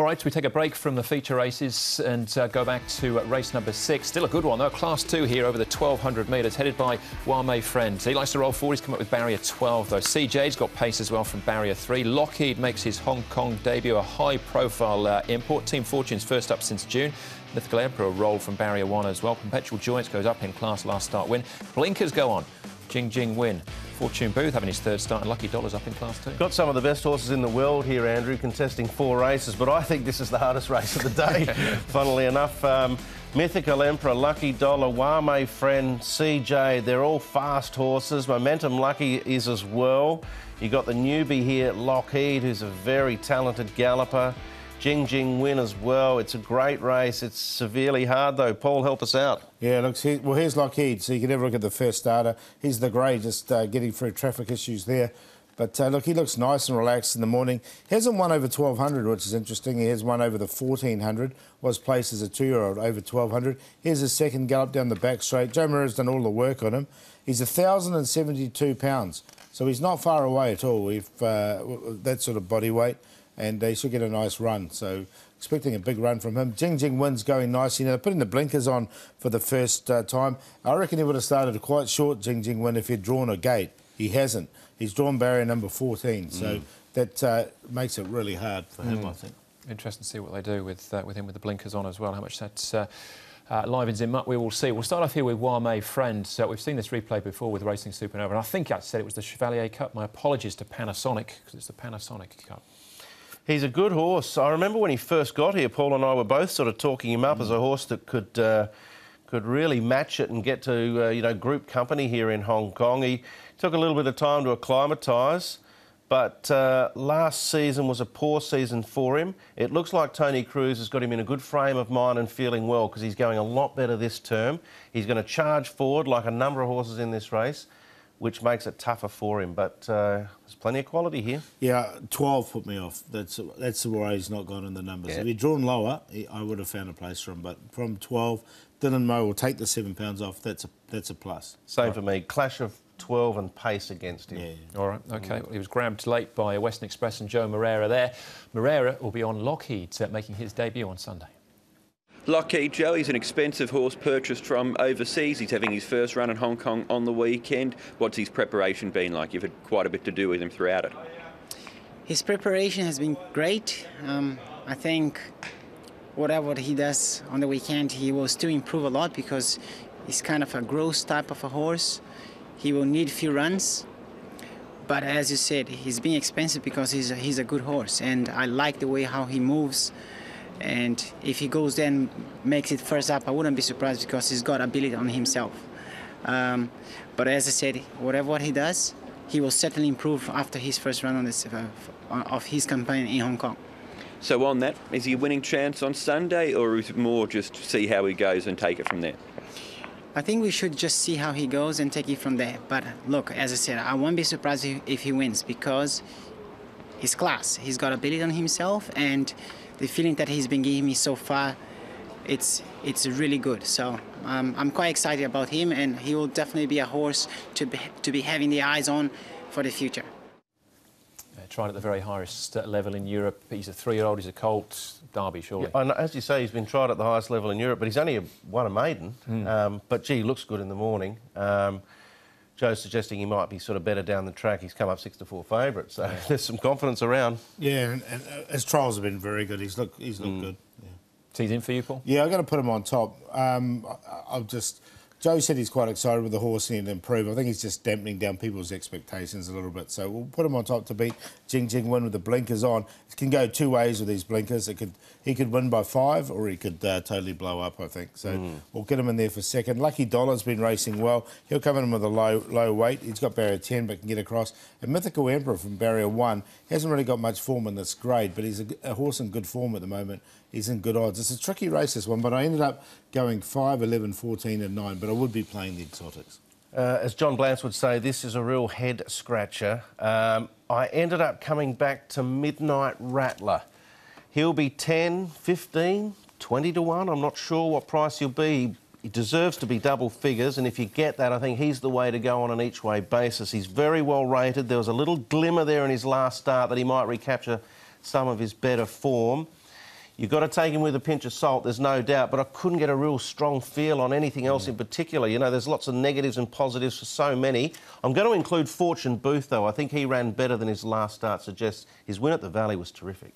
All right, so we take a break from the feature races and go back to race number 6. Still a good one, though. Class 2 here over the 1,200 metres, headed by Wame Friend. He likes to roll forward. He's come up with barrier 12, though. CJ's got pace as well from barrier 3. Lockheed makes his Hong Kong debut, a high-profile import. Team Fortune's first up since June. Mythical Emperor roll from barrier 1 as well. Perpetual Joyance goes up in class, last start win. Blinkers go on. Jing win. Fortune Booth having his third start, and Lucky Dollar's up in class 2. Got some of the best horses in the world here, Andrew, contesting 4 races, but I think this is the hardest race of the day, funnily enough. Mythical Emperor, Lucky Dollar, Wame Friend, CJ, they're all fast horses. Momentum Lucky is as well. You got the newbie here, Lockheed, who's a very talented galloper. Jing win as well. It's a great race. It's severely hard, though. Paul, help us out. Yeah, look, here's Lockheed. So you can never look at the first starter. He's the grey, just getting through traffic issues there. But look, he looks nice and relaxed in the morning. He hasn't won over 1,200, which is interesting. He has won over the 1,400. Was placed as a 2-year-old over 1,200. Here's his second gallop down the back straight. Joe Moreira's done all the work on him. He's 1,072 pounds. So he's not far away at all, if that sort of body weight. And they should get a nice run. So expecting a big run from him. Jing win's going nicely. Now, they're putting the blinkers on for the first time. I reckon he would have started quite short, Jing win, if he'd drawn a gate. He hasn't. He's drawn barrier number 14. So that makes it really hard for him, I think. Interesting to see what they do with him with the blinkers on as well, how much that's livens him up, we will see. We'll start off here with Wame Friend. So we've seen this replay before with Racing Supernova, and I think I said it was the Chevalier Cup. My apologies to Panasonic, because it's the Panasonic Cup. He's a good horse. I remember when he first got here, Paul and I were both sort of talking him up as a horse that could really match it and get to group company here in Hong Kong. He took a little bit of time to acclimatise, but last season was a poor season for him. It looks like Tony Cruz has got him in a good frame of mind and feeling well, because he's going a lot better this term. He's going to charge forward like a number of horses in this race, which makes it tougher for him. But there's plenty of quality here. Yeah, 12 put me off. That's the way he's not gone in the numbers. Yeah. If he'd drawn lower, I would have found a place for him. But from 12, Dylan Moe will take the 7 pounds off. That's a plus. Same for me. Clash of 12 and pace against him. Yeah. All right, OK. Well, he was grabbed late by Western Express and Joe Moreira there. Moreira will be on Lockheed, making his debut on Sunday. Lockheed, Joe, he's an expensive horse purchased from overseas. He's having his first run in Hong Kong on the weekend. What's his preparation been like? You've had quite a bit to do with him throughout it. His preparation has been great. I think whatever he does on the weekend, he will still improve a lot, because he's kind of a gross type of a horse. He will need a few runs. But as you said, he's being expensive because he's a good horse, and I like the way how he moves. And if he goes there and makes it first up, I wouldn't be surprised, because he's got ability on himself. But as I said, whatever he does, he will certainly improve after his first run on this of his campaign in Hong Kong. So on that, is he a winning chance on Sunday, or is it more just see how he goes and take it from there? I think we should just see how he goes and take it from there. But look, as I said, I won't be surprised if he wins, because he's class. He's got ability on himself, and the feeling that he's been giving me so far, it's really good. So I'm quite excited about him, and he will definitely be a horse to be having the eyes on for the future. Tried at the very highest level in Europe. He's a 3-year-old, he's a colt. Derby, surely. Yeah, and as you say, he's been tried at the highest level in Europe, but he's only won a maiden. But, gee, looks good in the morning. Joe's suggesting he might be sort of better down the track. He's come up 6-4 favourite, so there's some confidence around. Yeah, and his trials have been very good. He's looked good. Yeah. So he's in for you, Paul? Yeah, I'm going to put him on top. Joe said he's quite excited with the horse and improve. I think he's just dampening down people's expectations a little bit. So we'll put him on top to beat Jing win with the blinkers on. It can go 2 ways with these blinkers. He could win by 5, or he could totally blow up, I think. So we'll get him in there for second. Lucky Dollar's been racing well. He'll come in with a low weight. He's got barrier 10 but can get across. And Mythical Emperor from barrier 1 hasn't really got much form in this grade, but he's a horse in good form at the moment. He's in good odds. It's a tricky race, this one, but I ended up going 5, 11, 14 and 9, but I would be playing the exotics. As John Blance would say, this is a real head-scratcher. I ended up coming back to Midnight Rattler. He'll be 10, 15, 20 to 1. I'm not sure what price he'll be. He deserves to be double figures, and if you get that, I think he's the way to go on an each-way basis. He's very well rated. There was a little glimmer there in his last start that he might recapture some of his better form. You've got to take him with a pinch of salt, there's no doubt, but I couldn't get a real strong feel on anything else in particular. You know, there's lots of negatives and positives for so many. I'm going to include Fortune Booth, though. I think he ran better than his last start suggests. His win at the Valley was terrific.